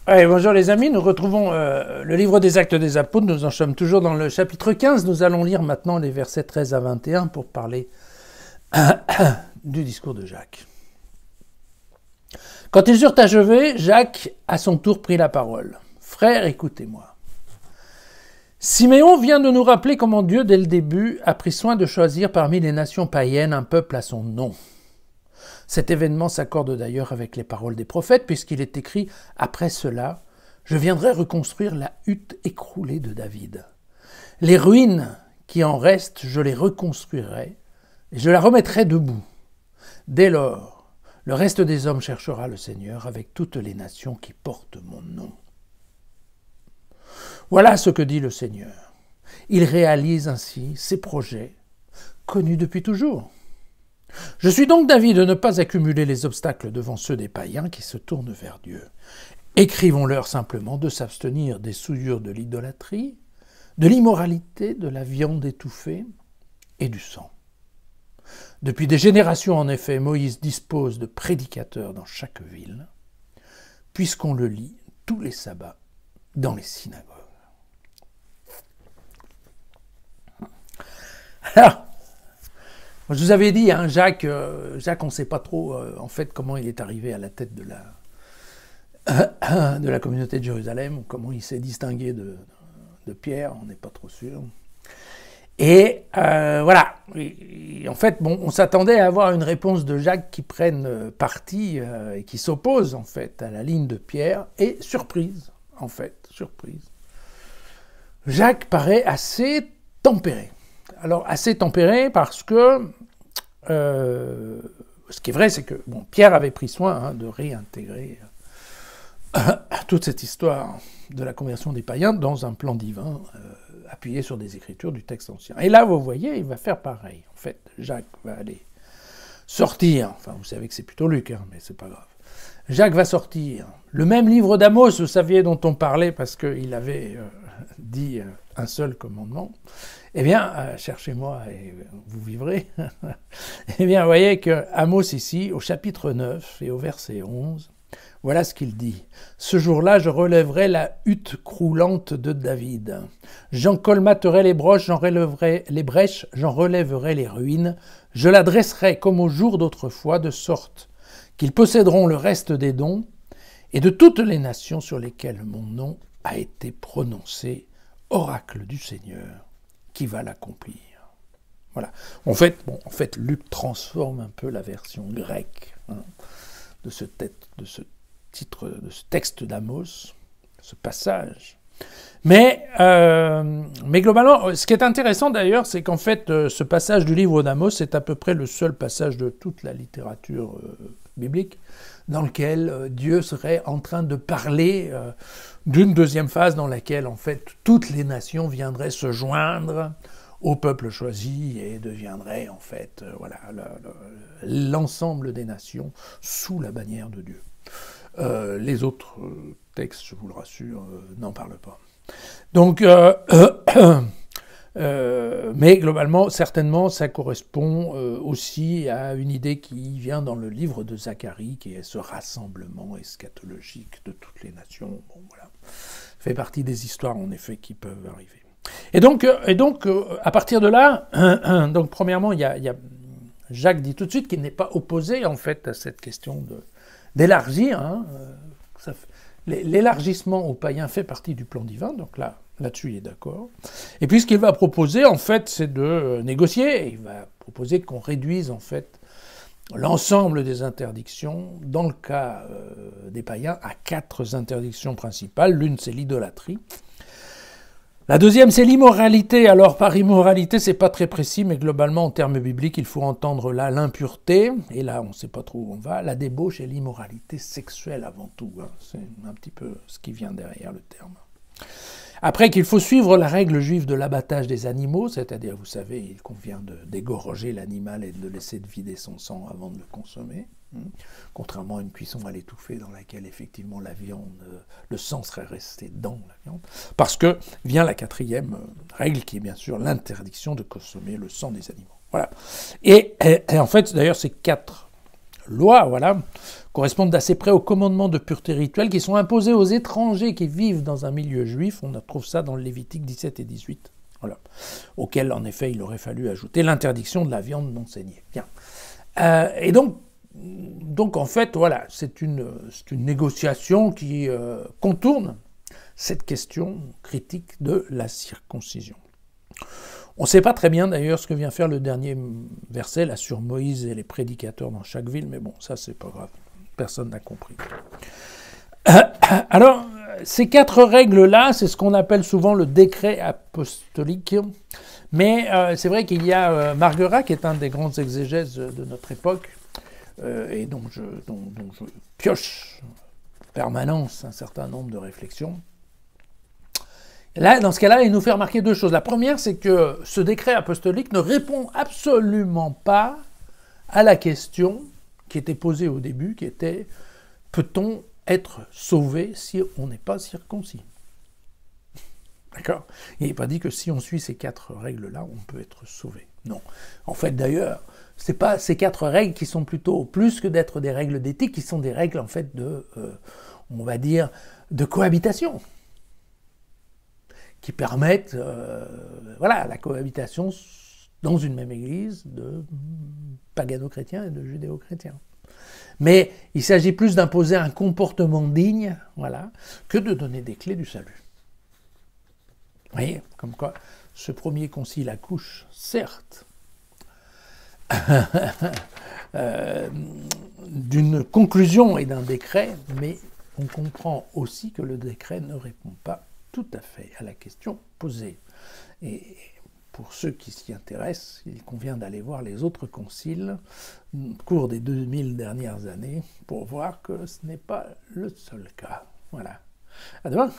Allez, bonjour les amis, nous retrouvons le livre des Actes des Apôtres, nous en sommes toujours dans le chapitre 15, nous allons lire maintenant les versets 13 à 21 pour parler du discours de Jacques. Quand ils eurent achevé, Jacques à son tour prit la parole. « Frères, écoutez-moi. Siméon vient de nous rappeler comment Dieu, dès le début, a pris soin de choisir parmi les nations païennes un peuple à son nom. Cet événement s'accorde d'ailleurs avec les paroles des prophètes, puisqu'il est écrit « Après cela, je viendrai reconstruire la hutte écroulée de David. Les ruines qui en restent, je les reconstruirai et je la remettrai debout. Dès lors, le reste des hommes cherchera le Seigneur avec toutes les nations qui portent mon nom. » Voilà ce que dit le Seigneur. Il réalise ainsi ses projets, connus depuis toujours. Je suis donc d'avis de ne pas accumuler les obstacles devant ceux des païens qui se tournent vers Dieu. Écrivons-leur simplement de s'abstenir des souillures de l'idolâtrie, de l'immoralité, de la viande étouffée et du sang. Depuis des générations, en effet, Moïse dispose de prédicateurs dans chaque ville, puisqu'on le lit tous les sabbats dans les synagogues. Alors, je vous avais dit, hein, Jacques, on ne sait pas trop en fait comment il est arrivé à la tête de la communauté de Jérusalem, ou comment il s'est distingué de Pierre, on n'est pas trop sûr. Et voilà, en fait, bon, on s'attendait à avoir une réponse de Jacques qui prenne parti et qui s'oppose en fait à la ligne de Pierre, et surprise, en fait, surprise. Jacques paraît assez tempéré. Alors, assez tempéré parce que, ce qui est vrai, c'est que bon, Pierre avait pris soin de réintégrer toute cette histoire de la conversion des païens dans un plan divin appuyé sur des écritures du texte ancien. Et là, vous voyez, il va faire pareil. En fait, Jacques va aller sortir, enfin, vous savez que c'est plutôt Luc, hein, mais c'est pas grave. Jacques va sortir le même livre d'Amos, vous saviez, dont on parlait parce qu'il avait dit un seul commandement. Eh bien, cherchez-moi et vous vivrez. Eh bien, vous voyez que Amos ici, au chapitre 9 et au verset 11, voilà ce qu'il dit. « Ce jour-là, je relèverai la hutte croulante de David. J'en colmaterai les brèches, j'en relèverai les ruines. Je la dresserai comme au jour d'autrefois, de sorte qu'ils posséderont le reste des dons et de toutes les nations sur lesquelles mon nom a été prononcé, oracle du Seigneur, qui va l'accomplir. » Voilà. En fait, Luc transforme un peu la version grecque de ce texte d'Amos, ce passage. Mais globalement, ce qui est intéressant d'ailleurs, c'est qu'en fait, ce passage du livre d'Amos est à peu près le seul passage de toute la littérature biblique dans lequel Dieu serait en train de parler d'une deuxième phase dans laquelle, en fait, toutes les nations viendraient se joindre au peuple choisi et deviendraient, en fait, voilà, l'ensemble des nations sous la bannière de Dieu. Les autres textes, je vous le rassure, n'en parlent pas. Donc, mais globalement, certainement, ça correspond aussi à une idée qui vient dans le livre de Zacharie, qui est ce rassemblement eschatologique de toutes les nations. Bon, voilà, fait partie des histoires, en effet, qui peuvent arriver. Et donc à partir de là, donc premièrement, Jacques dit tout de suite qu'il n'est pas opposé, en fait, à cette question d'élargir. L'élargissement aux païens fait partie du plan divin, donc là-dessus il est d'accord. Et puis ce qu'il va proposer, en fait, c'est de négocier. Il va proposer qu'on réduise, en fait, l'ensemble des interdictions, dans le cas des païens, à 4 interdictions principales. L'une, c'est l'idolâtrie. La deuxième, c'est l'immoralité. Alors, par immoralité, c'est pas très précis, mais globalement, en termes bibliques, il faut entendre là l'impureté, et là, on sait pas trop où on va, la débauche et l'immoralité sexuelle avant tout. C'est un petit peu ce qui vient derrière le terme. Après qu'il faut suivre la règle juive de l'abattage des animaux, c'est-à-dire, vous savez, il convient d'égorger l'animal et de laisser vider son sang avant de le consommer, contrairement à une cuisson à l'étouffée dans laquelle, effectivement, la viande, le sang serait resté dans la viande, parce que vient la 4e règle, qui est bien sûr l'interdiction de consommer le sang des animaux. Voilà. Et en fait, d'ailleurs, ces 4 lois, voilà, correspondent d'assez près aux commandements de pureté rituelle qui sont imposés aux étrangers qui vivent dans un milieu juif. On trouve ça dans le Lévitique 17 et 18, voilà, auquel, en effet, il aurait fallu ajouter l'interdiction de la viande non saignée. Bien. Et donc, en fait, voilà, c'est une négociation qui contourne cette question critique de la circoncision. On ne sait pas très bien d'ailleurs ce que vient faire le dernier verset là sur Moïse et les prédicateurs dans chaque ville, mais bon, ça c'est pas grave, personne n'a compris. Alors, ces 4 règles-là, c'est ce qu'on appelle souvent le décret apostolique, mais c'est vrai qu'il y a Marguerat, qui est un des grands exégèses de notre époque, et dont je pioche en permanence un certain nombre de réflexions. Là, dans ce cas-là, il nous fait remarquer 2 choses. La première, c'est que ce décret apostolique ne répond absolument pas à la question qui était posée au début, qui était « peut-on être sauvé si on n'est pas circoncis ?» D'accord ? Il n'est pas dit que si on suit ces 4 règles-là, on peut être sauvé. Non. En fait, d'ailleurs, ce n'est pas ces 4 règles qui sont plutôt, plus que d'être des règles d'éthique, qui sont des règles, en fait, on va dire, de cohabitation, qui permettent voilà, la cohabitation dans une même église de pagano-chrétiens et de judéo-chrétiens. Mais il s'agit plus d'imposer un comportement digne, voilà, que de donner des clés du salut. Vous voyez, comme quoi ce premier concile accouche, certes, d'une conclusion et d'un décret, mais on comprend aussi que le décret ne répond pas tout à fait à la question posée. Et pour ceux qui s'y intéressent, il convient d'aller voir les autres conciles au cours des 2000 dernières années pour voir que ce n'est pas le seul cas. Voilà. À demain.